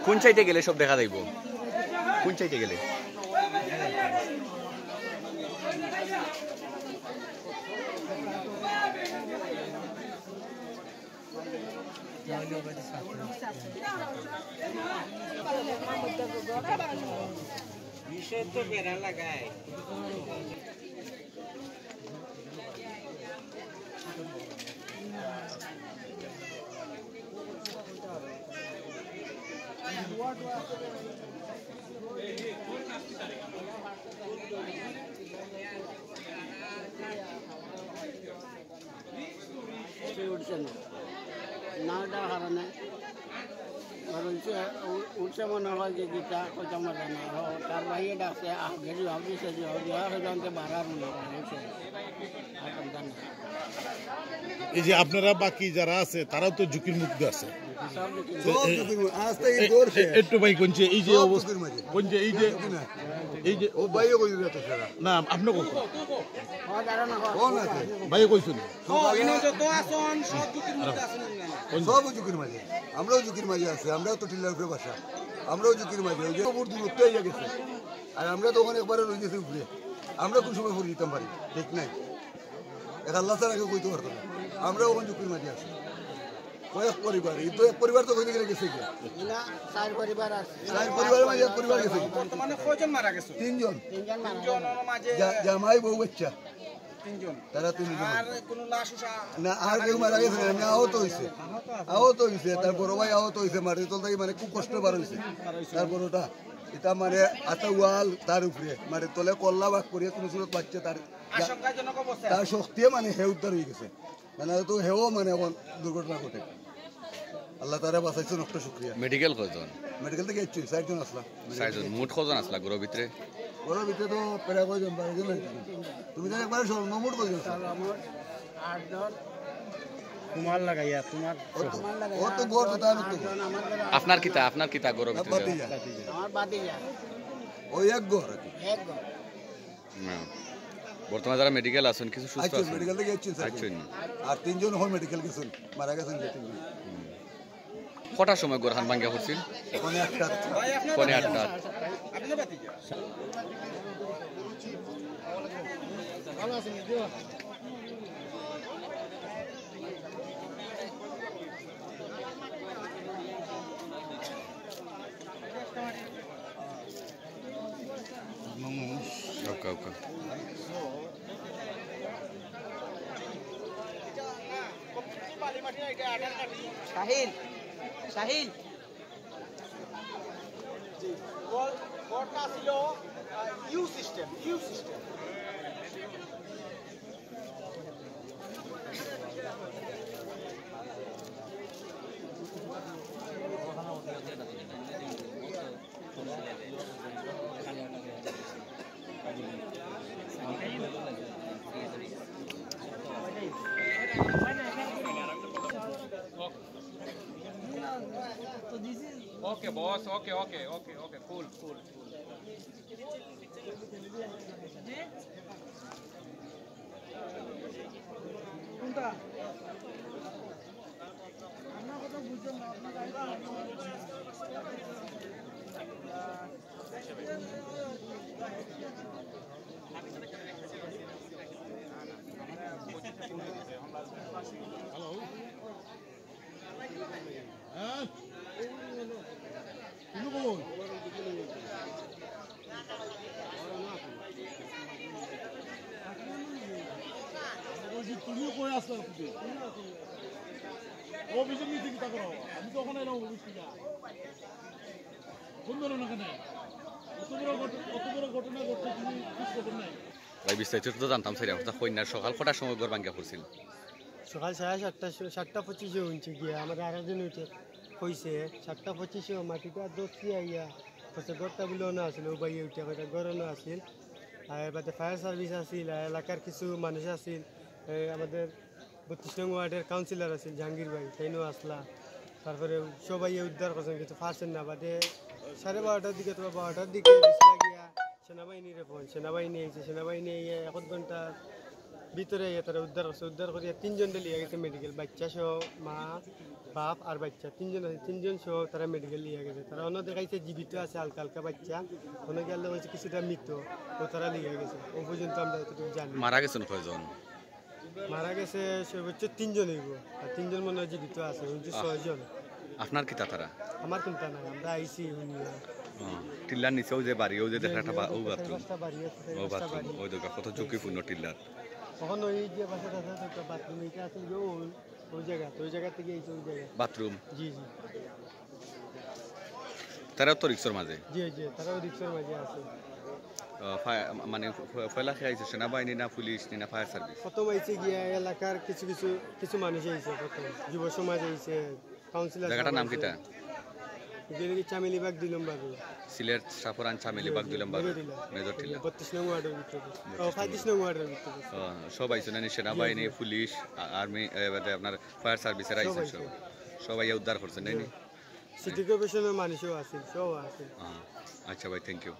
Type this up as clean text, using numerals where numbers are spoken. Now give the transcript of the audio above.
কোন চাইতে গেলে সব দেখা যাইব? কোন চাইতে গেলে? বিষয় তো বেড়া লাগায় উঠছে না ওটার কারণে উঠছে মনে হয় যে গীতা কথা মজা না তার বাইরে ডাকছে ঘেরি ভাবছে যে সেজনকে বাড়ার মনে হয়েছে এই যে আপনারা বাকি যারা আছে তারাও তো ঝুঁকির মুক্ত আছে একটু ভাই কোনছে এই যে অবস্থা কোনছে এই যে ও ভাইও কই না আপনি কই ভাই কইছেন সব ঝুঁকির মাঝে আমরাও ঝুঁকির মাঝে আছি আমরাও তো টিল্লার উপরে বাসা আমরাও ঝুঁকির মাঝে ওই যে দূরত্ব হয়ে গেছে আর আমরা তো ওখানে একবারে রয়ে গেছি উপরে আমরা কোন সময় পড়ে দিতাম পারি ঠিক নাই এক আল্লাহ তার আগে কইতে পারতো না আমরাও ওখানে ঝুঁকির মাঝে আছি কয়েক পরিবার এই তো এক পরিবার তো ওখানে গেলে গেছে চার পরিবার পরিবারের মাঝে এক পরিবার গেছে বর্তমানে কয়জন মারা গেছে? তিনজন তিনজনের মাঝে জামাই বউ বাচ্চা তিনজন তারা তিনজন আর কোনো লাশ উষা না আর কেউ মারা গেছে না এমনি আহত হয়েছে তার বড় ভাই আহত হয়েছে মাটির তল থেকে মানে খুব কষ্ট বার হয়েছে তার বড়টা এটা মানে আতা ওয়াল তার উপরে মানে তলে কল্লা বাক করিয়া কোনো সুরত বাচ্চা আশঙ্কাজনক অবস্থা তার শক্তিয়ে মানে হে উদ্ধার হয়ে গেছে মানে তো হেও মানে এখন দুর্ঘটনা ঘটে আল্লাহ তারা বাঁচাইছে নষ্ট শুক্রিয়া মেডিকেল কজন? মেডিকেল থেকে এসছি 4 জন আসলাম 4 জন মোট কজন আসলা ঘরের ভিতরে? ঘরের ভিতরে তো প্রায় কয়জন 12 জন তুমি তো একবারে মোট কয়জন? 8 জন তোমার লাগাইয়া তোমার ও তো ঘর তো তার তো আপনার কিতা ঘরের ভিতরে? আমার বাদিয়া ওই এক ঘর বর্তমানে যারা মেডিকেল আছেন কিছু সুস্থ আচ্ছা আছেন? মেডিকেল থেকে এসছি আর 3 জন হল মেডিকেল গেছেন মারা গেছেন যে 3 জন কটার সময় গোরহান ভাঙ্গা করছেন? কোনে একটা কোনে 8টা আপনি বাতিজা ভালো আছেন ওকে ওকে শাহিন শাহিন কোডটা ছিল U system Okay, boss. Okay. Cool. তুমিও কই আসলা অভিযোগ নিতে কি তা করো আমি তো ওখানে এলাম অভিযোগ না কোন ধরনের না কেন অত বড় ঘটনা ঘটছে তুমি ভাই বিস্তারিত তো জানতাম সেটা কথা কন্যার সকাল কটার সময় ঘর ভাঙ্গা পড়ছিল সকাল 7:30 হচ্ছে গিয়া আমাদের আরেকজন উঠে কইছে 7:25 মাটিটা দোষি আইয়া হচ্ছে ঘরটা বলেও না আসলে ও বাইয়ে উঠে কয়টা ঘরও না আসিল আর বাদে ফায়ার সার্ভিস আসিল আর এলাকার কিছু মানুষ আসিল আমাদের 32 নং ওয়ার্ডের কাউন্সিলর আসিল জাহাঙ্গীর ভাই তাইনও আসলা তারপরে সবাই উদ্ধার করছেন কিছু পারছেন না বাদে 12:30টার দিকে তো 12টার দিকে গিয়া সেনাবাহিনীর ফোন সেনাবাহিনী এসে সেনাবাহিনী এক ঘন্টা ভিতরে তারা উদ্ধার করিয়া 3 জন লিয়ে গেছে মেডিকেল বাচ্চা সহ মা বাপ আর বাচ্চা 3 জন আছে 3 জন সহ তারা মেডিকেল লিয়ে গেছে তারা অন্য দেখাইছে জীবিত আছে হালকা হালকা বাচ্চা অন্য গেলে হয়েছে কিছুটা মৃত ও তারা লিয়ে গেছে ও পর্যন্ত আমরা এতটুকু জানি মারা গেছেন কয়জন মারা গেছে সর্বোচ্চ 3 জন হইব আর 3 জন মনে হয় জীবিত আছে 6 জন আপনার কি তারা আমার চিন্তা নাই আমরা আইসি হুনিয়া টিল্লার নিচেও যে বাড়ি ও যে দেখা একটা ও বাথরুম রাস্তা বাড়ি আছে ও বাথরুম ওই দেখা কত ঝুঁকিপূর্ণ টিল্লার তখন ওই যে বাসাটা আছে তো বাথরুম এটা আছে যে ওই জায়গা থেকে এই ওই জায়গা বাথরুম জি জি তারাও তো রিক্সর মাঝে জি জি তারাও রিক্সার মাঝে আছে মানে ফয়লা খেয়েছে সেনাবাহিনী না পুলিশ না ফায়ার সার্ভিস প্রথম আইছে গিয়া এলাকার কিছু মানুষ আইছে প্রথম যুব সমাজ আইছে কাউন্সিলর জায়গাটার নাম কিটা যেদিকে চামেলিবাগ 2 নম্বর সিলেট সাফরান চামেলিবাগ 2 নম্বর মেজর টিল্লা 32 নং ওয়ার্ডের ভিতরে ও 35 নং ওয়ার্ডের ভিতরে সব আইসো না সেনাবাহিনী পুলিশ আর্মি আপনার ফায়ার সার্ভিসের আইসে সবাই উদ্ধার করছেন নাকি সিটি কর্পোরেশনের মানুষও আছে সব আছে আচ্ছা ভাই থ্যাংক ইউ